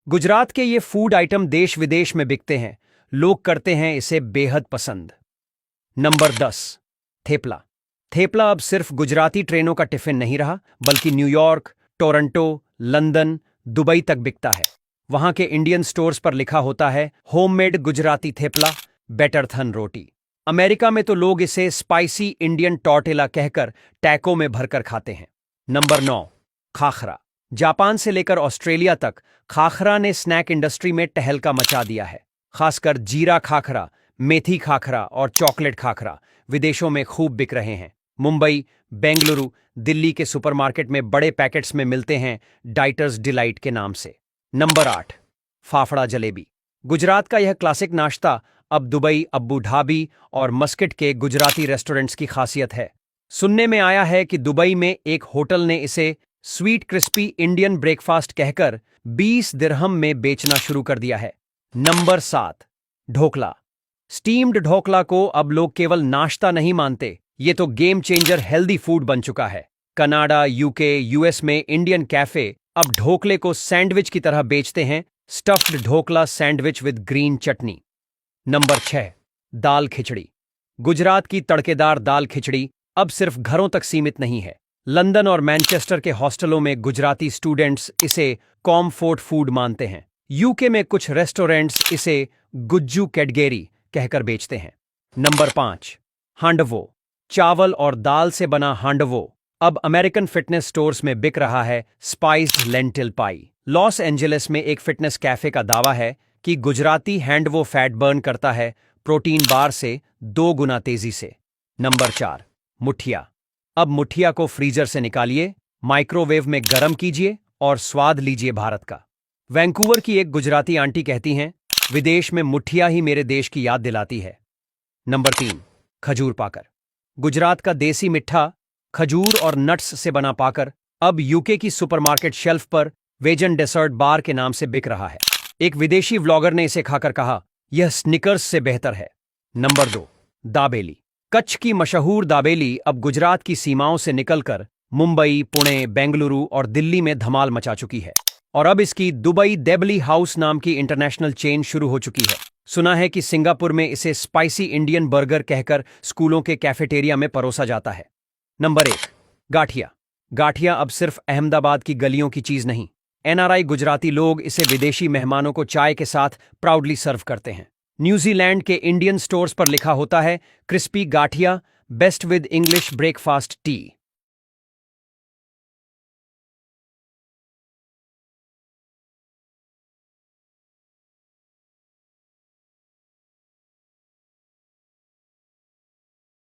गुजरात के ये food item देश विदेश में बिकते हैं। लोग करते हैं इसे बेहद पसंद। नंबर 10। थेपला। थेपला अब सिर्फ गुजराती ट्रेनों का टिफिन नहीं रहा, बल्कि न्यूयॉर्क, टोरंटो, लंदन, दुबई तक बिकता है। वहां के इंडियन स्टोर्स पर लिखा होता है होममेड गुजराती थेपला, बेटर थन रोटी। अमेरिका में तो लोग इसे स्पाइसी इंडियन टॉर्टिला कहकर टैको में भरकर खाते हैं। नंबर 9। खाखरा। जापान से लेकर ऑस्ट्रेलिया तक खाखरा ने स्नैक इंडस्ट्री में टहलका मचा दिया है। खासकर जीरा खाखरा, मेथी खाखरा और चॉकलेट खाखरा विदेशों में खूब बिक रहे हैं। मुंबई, बेंगलुरु, दिल्ली के सुपरमार्केट में बड़े पैकेट्स में मिलते हैं डाइटर्स डिलाइट के नाम से। नंबर 8। फाफड़ा जलेबी। गुजरात का यह क्लासिक नाश्ता अब दुबई, अब्बू ढाबी और मस्किट के गुजराती रेस्टोरेंट्स की खासियत है। सुनने में आया है कि दुबई में एक होटल ने इसे स्वीट क्रिस्पी इंडियन ब्रेकफास्ट कहकर 20 दिरहम में बेचना शुरू कर दिया है। नंबर 7। ढोकला। स्टीम्ड ढोकला को अब लोग केवल नाश्ता नहीं मानते, ये तो गेम चेंजर हेल्दी फूड बन चुका है। कनाडा, यूके, यूएस में इंडियन कैफे अब ढोकले को सैंडविच की तरह बेचते हैं। Stuffed dhokla sandwich with green chutney. Number 6। दाल खिचड़ी। गुजरात की तड़केदार दाल खिचड़ी अब सिर्फ घरों तक सीमित नहीं है। लंदन और मैनचेस्टर के हॉस्टलों में गुजराती स्टूडेंट्स इसे कॉम्फोर्ट फूड मानते हैं। यूके में कुछ रेस्टोरेंट्स इसे गुज्जू कैडगेरी कहकर बेचते हैं। नंबर 5। हांडवो। चावल और दाल से बना हांडवो अब अमेरिकन फिटनेस स्टोर्स में बिक रहा है स्पाइस्ड लेंटिल पाई। लॉस एंजेलिस में एक फिटनेस कैफे का दावा है कि गुजराती हैंडवो फैट बर्न करता है प्रोटीन बार से 2 गुना तेजी से। नंबर 4। मुठिया। अब मुठिया को फ्रीजर से निकालिए, माइक्रोवेव में गर्म कीजिए और स्वाद लीजिए भारत का। वैंकूवर की एक गुजराती आंटी कहती हैं, विदेश में मुठिया ही मेरे देश की याद दिलाती है। नंबर 3। खजूर पाकर। गुजरात का देसी मिठा खजूर और नट्स से बना पाकर अब यूके की सुपरमार्केट शेल्फ पर वेजन डेसर्ट बार के नाम से बिक रहा है। एक विदेशी व्लॉगर ने इसे खाकर कहा, यह स्निकर्स से बेहतर है। नंबर 2। दाबेली। कच्छ की मशहूर दाबेली अब गुजरात की सीमाओं से निकलकर मुंबई, पुणे, बेंगलुरु और दिल्ली में धमाल मचा चुकी है। और अब इसकी दुबई देबली हाउस नाम की इंटरनेशनल चेन शुरू हो चुकी है। सुना है कि सिंगापुर में इसे स्पाइसी इंडियन बर्गर कहकर स्कूलों के कैफेटेरिया में परोसा जाता है। नंबर 1। गाठिया। गाठिया अब सिर्फ अहमदाबाद की गलियों की चीज नहीं, एनआरआई गुजराती लोग इसे विदेशी मेहमानों को चाय के साथ प्राउडली सर्व करते हैं। न्यूजीलैंड के इंडियन स्टोर्स पर लिखा होता है crispy gathiya best with English breakfast T.